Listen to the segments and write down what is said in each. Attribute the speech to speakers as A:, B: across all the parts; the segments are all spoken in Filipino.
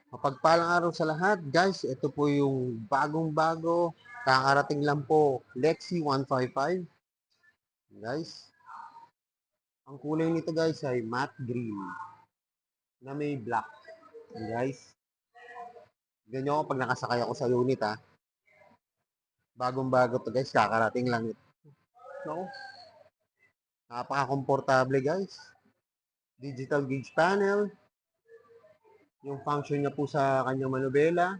A: Mapagpalang araw sa lahat, guys. Ito po yung bagong-bago. Kakarating lang po. Lexi 155. Guys, ang kulay nito guys ay matte green na may black. Guys, ganyan ako pag nakasakay ako sa unit ha. Bagong-bago to guys. Kakarating lang ito. No? Napaka-komportable guys. Digital gauge panel. Yung function niya po sa kanyang manubela.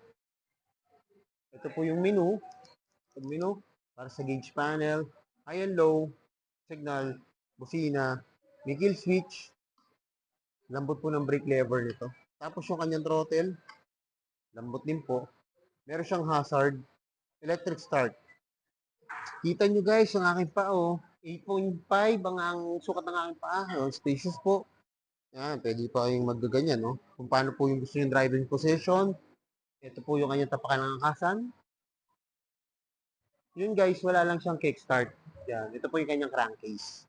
A: Ito po yung menu. Menu para sa gauge panel. High and low. Signal. Busina. May kill switch. Lambot po ng brake lever nito. Tapos yung kanyang throttle, lambot din po. Meron siyang hazard, electric start. Kita nyo guys, ang aking paa, oh. 8.5 ang sukat ng aking paa. Oh, spacious po. Yan, pwede pa kayong maggaganyan, no? Kung paano po yung gusto yung driving position. Ito po yung kanyang tapakan ng angkasan. Yun guys, wala lang siyang kickstart. Yan, ito po yung kanyang crankcase.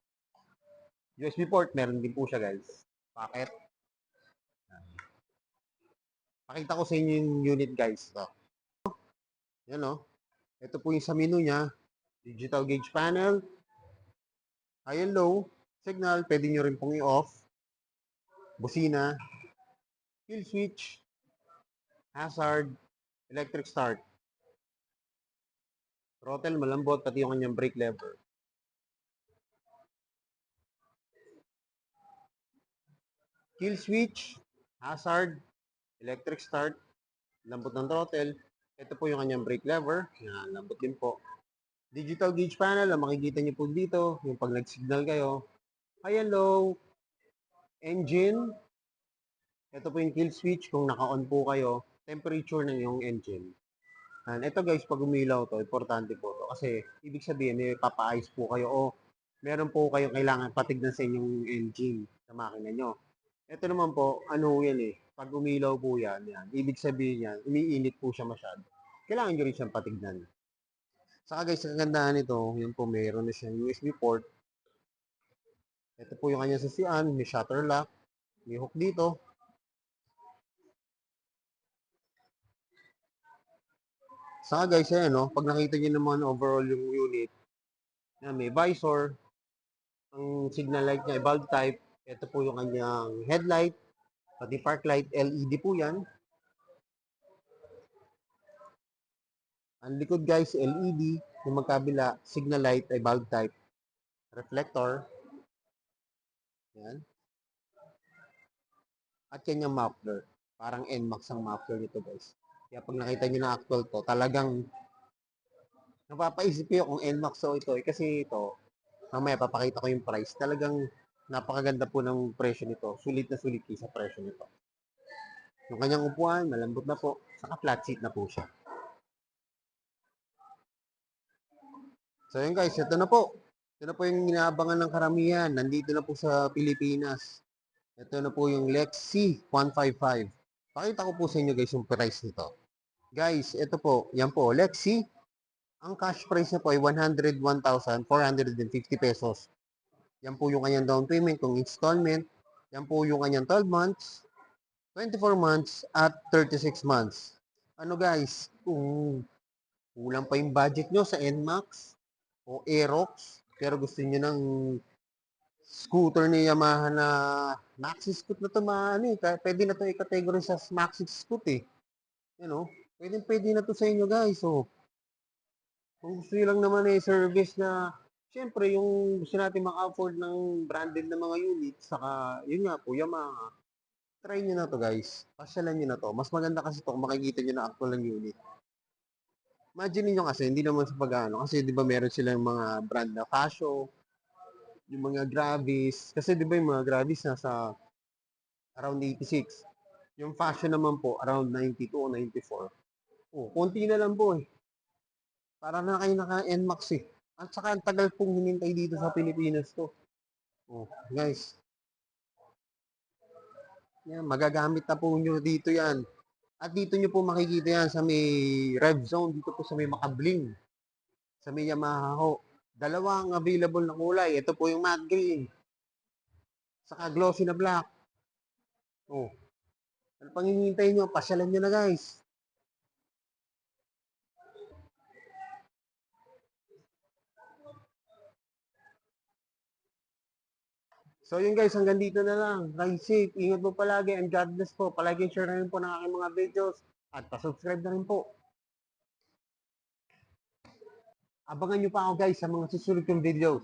A: USB port, meron din po siya guys. Packet. Pakita ko sa inyo yung unit guys. Ito. Yan, no? Ito po yung sa menu niya. Digital gauge panel. High and low. Signal. Pwede nyo rin pong i-off. Busina. Kill switch. Hazard. Electric start. Throttle malambot. Pati yung kanyang brake lever. Kill switch. Hazard. Electric start. Lambot ng throttle. Ito po yung kanyang brake lever. Yan. Lambot din po. Digital gauge panel. Ang makikita nyo po dito. Yung pag nag-signal kayo. High and low. Engine. Ito po yung kill switch kung naka-on po kayo. Temperature ng yung engine. And ito guys, pag umilaw to, importante po to. Kasi ibig sabihin, may papa-ice po kayo o meron po kayo kailangan patignan sa inyong engine sa makina nyo. Ito naman po, ano yan eh, pag umilaw po yan, ibig sabihin yan, umiinit po siya masyado. Kailangan nyo rin siyang patignan. Saka guys, ang kagandahan nito, yun po, meron na siyang USB port. Ito po yung kanyang sasian, may shutter lock, may hook dito. Saka guys, ayan no, pag nakita nyo naman overall yung unit, yan, may visor, ang signal light niya ay bulb type. Ito po yung kanyang headlight, pati park light, LED po yan. Ang likod guys, LED, yung magkabila, signal light ay bulb type, reflector, yan. At kanyang muffler, parang NMAX ang muffler nito guys. Kaya pag nakita nyo na actual to, talagang napapaisip kayo kung NMAX o ito. Kasi ito, mamaya papakita ko yung price. Talagang napakaganda po ng presyo nito. Sulit na sulit sa presyo nito. Yung kanyang upuan, malambot na po. Saka flat seat na po siya. So yun guys, ito na po. Ito na po yung inaabangan ng karamihan. Nandito na po sa Pilipinas. Ito na po yung Lexi 155. Pakita ko po sa inyo guys yung price nito. Guys, ito po. Yan po, Lexi. Ang cash price niya po ay 101,450 pesos. Yan po yung kanyang down payment kung installment. Yan po yung kanyang 12 months, 24 months, at 36 months. Ano guys, kung kulang pa yung budget nyo sa NMAX o Aerox, pero gusto niyo ng scooter ni Yamaha na maxi scoot na to, maano eh. Pwede na to i-category sa maxi scoot eh. You know, pwede na to sa inyo guys. So, kung gusto nyo lang naman eh, service na, syempre, yung gusto natin maka-afford ng branded na mga units, saka, yun nga po, Yamaha, try nyo na to guys. Pasyalan nyo na to. Mas maganda kasi to kung makikita nyo na actual ng unit. Imagine niyo kasi, hindi naman sa pag-ano, kasi di ba meron silang mga brand na Casio, yung mga Gravis, kasi di ba yung mga Gravis nasa around 86. Yung Fashion naman po, around 92 o 94. Oh, konti na lang po eh. Para na kayo naka-NMAX eh. At saka ang tagal pong hinintay dito sa Pilipinas to. Oh, guys, yan, magagamit na po nyo dito yan. At dito nyo po makikita yan sa may rev zone, dito po sa may Makabling, sa may Yamaha ho. Dalawang available na kulay. Ito po yung matte green. Saka glossy na black. Oh. Ano pang hinihintay nyo? Pasyalan nyo na guys. So yun guys, hanggang dito na lang. Ride safe, ingat po palagi, and God bless po. Palagi share na rin po ng aking mga videos at pasubscribe na rin po. Abangan nyo pa ako guys sa mga susunod kong videos.